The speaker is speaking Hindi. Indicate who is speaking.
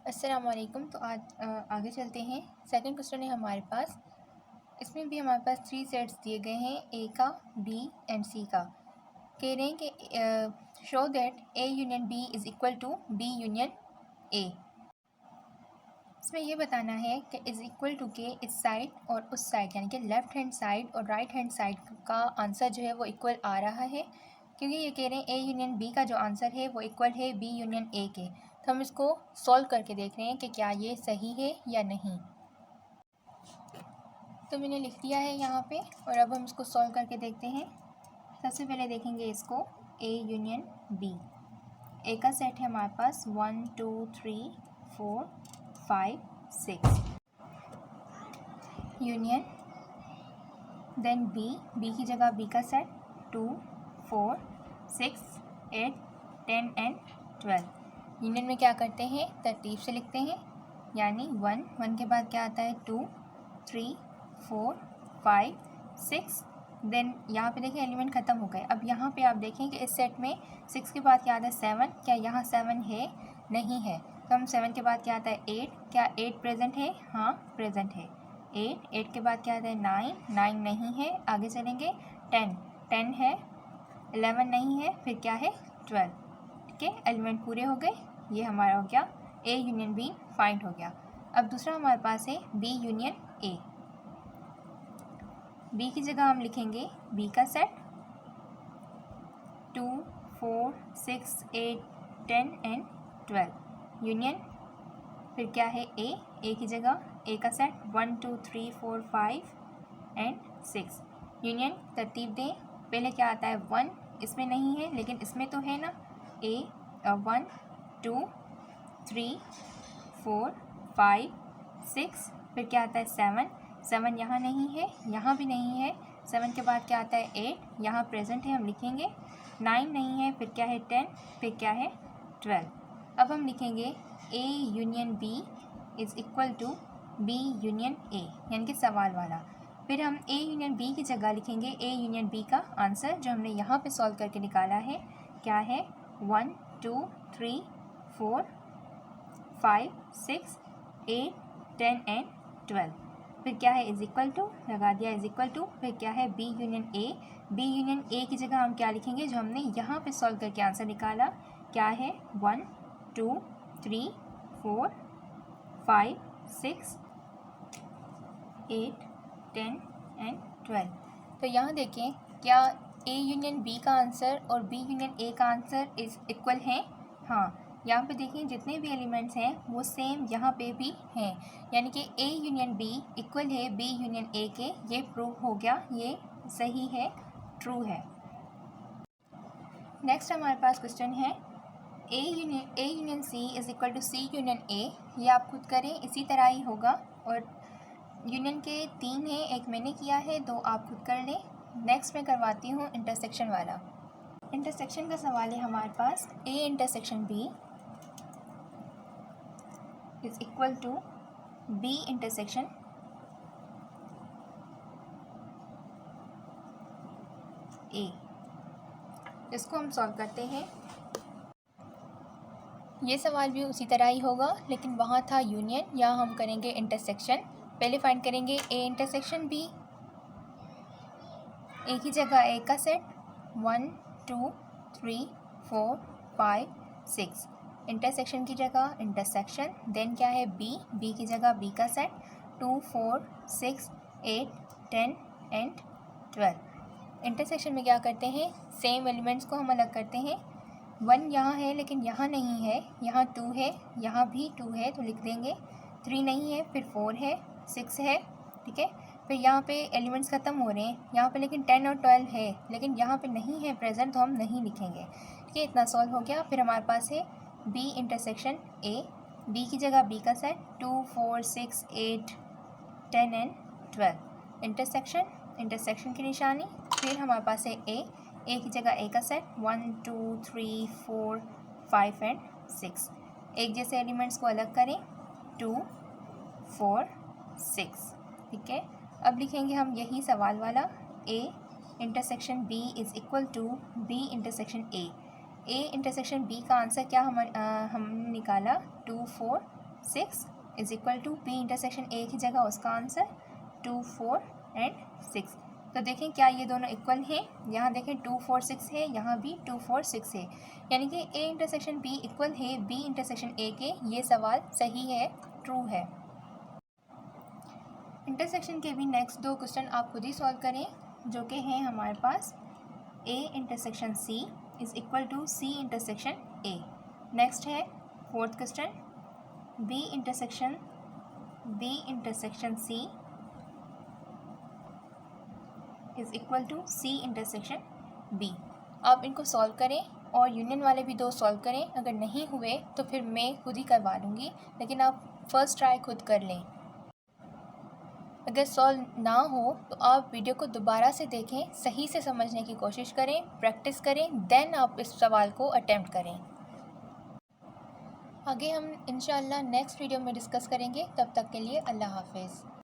Speaker 1: अस्सलामुअलैकुम। तो आज आगे चलते हैं। सेकंड क्वेश्चन है हमारे पास। इसमें भी हमारे पास 3 सेट्स दिए गए हैं, ए का, बी एंड सी का। कह रहे हैं कि show that A union B is equal to B union A. इसमें यह बताना है कि इज़ इक्वल टू के इस साइड और उस साइड यानी कि लेफ़्ट हैंड साइड और राइट हैंड साइड का आंसर जो है वो इक्वल आ रहा है, क्योंकि ये कह रहे हैं ए यूनियन बी का जो आंसर है वो इक्वल है बी यूनियन ए के। तो हम इसको सॉल्व करके देख रहे हैं कि क्या ये सही है या नहीं। तो मैंने लिख दिया है यहाँ पे और अब हम इसको सॉल्व करके देखते हैं। सबसे पहले देखेंगे इसको ए यूनियन बी। ए का सेट है हमारे पास 1 2 3 4 5 6 यूनियन, देन बी की जगह बी का सेट 2 4 6 8 10 एंड 12। यूनियन में क्या करते हैं, तरतीब से लिखते हैं, यानी 1 के बाद क्या आता है 2 3 4 5 6। देन यहाँ पे देखिए एलिमेंट ख़त्म हो गए। अब यहाँ पे आप देखें कि इस सेट में 6 के बाद क्या आता है 7। क्या यहाँ 7 है? नहीं है। तो हम 7 के बाद क्या आता है 8। क्या 8 प्रेजेंट है? हाँ प्रेजेंट है। 8 के बाद क्या आता है 9 नहीं है। आगे चलेंगे 10 है। 11 नहीं है। फिर क्या है 12। ठीक है, एलिमेंट पूरे हो गए। ये हमारा हो गया ए यूनियन बी फाइंड हो गया। अब दूसरा हमारे पास है बी यूनियन ए। बी की जगह हम लिखेंगे बी का सेट 2 4 6 8 10 एंड 12 यूनियन। फिर क्या है ए की जगह ए का सेट 1 2 3 4 5 एंड 6 यूनियन। तरतीब दें, पहले क्या आता है 1, इसमें नहीं है लेकिन इसमें तो है ना। 1 2 3 4 5 6। फिर क्या आता है 7 यहाँ नहीं है, यहाँ भी नहीं है। 7 के बाद क्या आता है 8, यहाँ प्रेजेंट है हम लिखेंगे। 9 नहीं है। फिर क्या है 10। फिर क्या है 12। अब हम लिखेंगे A union B is equal to B union A, यानी कि सवाल वाला। फिर हम ए यूनियन बी की जगह लिखेंगे ए यूनियन बी का आंसर जो हमने यहाँ पे सॉल्व करके निकाला है। क्या है 1 2 3 4 5 6 8 10 एंड 12। फिर क्या है इज़ इक्वल टू, लगा दिया इज़ इक्वल टू। फिर क्या है B union A. B union A की जगह हम क्या लिखेंगे जो हमने यहाँ पे सॉल्व करके आंसर निकाला। क्या है 1 2 3 4 5 6 8 10 एंड 12। तो यहाँ देखें, क्या ए यूनियन बी का आंसर और बी यूनियन ए का आंसर इज़ इक्वल हैं? हाँ, यहाँ पे देखिए जितने भी एलिमेंट्स हैं वो सेम यहाँ पे भी हैं, यानी कि ए यूनियन बी इक्वल है बी यूनियन ए के। ये प्रूव हो गया, ये सही है, ट्रू है। नेक्स्ट हमारे पास क्वेश्चन है A union C is equal to C union A. ये आप खुद करें, इसी तरह ही होगा। और यूनियन के 3 हैं, एक मैंने किया है, 2 आप खुद कर लें। नेक्स्ट मैं करवाती हूँ इंटरसेक्शन वाला। इंटरसेक्शन का सवाल है हमारे पास A intersection B is equal to B intersection A. इसको हम सॉल्व करते हैं। ये सवाल भी उसी तरह ही होगा, लेकिन वहाँ था यूनियन, यहाँ हम करेंगे इंटरसेक्शन। पहले फाइंड करेंगे ए इंटरसेक्शन बी। ए की जगह ए का सेट 1 2 3 4 5 6। इंटरसेक्शन की जगह इंटरसेक्शन। देन क्या है बी की जगह बी का सेट 2 4 6 8 10 एंड 12। इंटरसेक्शन में क्या करते हैं, सेम एलिमेंट्स को हम अलग करते हैं। 1 यहाँ है लेकिन यहाँ नहीं है, यहाँ 2 है, यहाँ भी 2 है तो लिख देंगे। 3 नहीं है, फिर 4 है, 6 है। ठीक है, फिर यहाँ पे एलिमेंट्स ख़त्म हो रहे हैं, यहाँ पे लेकिन 10 और 12 है, लेकिन यहाँ पे नहीं है प्रेजेंट, तो हम नहीं लिखेंगे। ठीक है, इतना सॉल्व हो गया। फिर हमारे पास है बी इंटरसेक्शन ए। बी की जगह बी का सेट 2 4 6 8 10 एंड 12। इंटरसेक्शन की निशानी। फिर हमारे पास है ए की जगह ए का सेट 1 2 3 4 5 एंड 6। एक जैसे एलिमेंट्स को अलग करें 2 4 6। ठीक है, अब लिखेंगे हम यही सवाल वाला A intersection B is equal to B intersection A. A intersection B का आंसर क्या हमने निकाला 2 4 6 is equal to B intersection A की जगह उसका आंसर 2 4 एंड 6। तो देखें क्या ये दोनों इक्वल हैं, यहाँ देखें 2 4 6 है, यहाँ भी 2 4 6 है, यानी कि ए इंटरसेक्शन बी इक्वल है बी इंटरसेक्शन ए के। ये सवाल सही है, ट्रू है। इंटरसेक्शन के भी नेक्स्ट 2 क्वेश्चन आप खुद ही सॉल्व करें, जो कि हैं हमारे पास A intersection C is equal to C intersection A. Next है 4th question, B intersection C is equal to C intersection B. आप इनको सॉल्व करें और यूनियन वाले भी 2 सॉल्व करें। अगर नहीं हुए तो फिर मैं खुद ही करवा लूँगी, लेकिन आप फर्स्ट ट्राई खुद कर लें। अगर सॉल्व ना हो तो आप वीडियो को दोबारा से देखें, सही से समझने की कोशिश करें, प्रैक्टिस करें, देन आप इस सवाल को अटेम्प्ट करें। आगे हम इंशाल्लाह नेक्स्ट वीडियो में डिस्कस करेंगे। तब तक के लिए अल्लाह हाफिज़।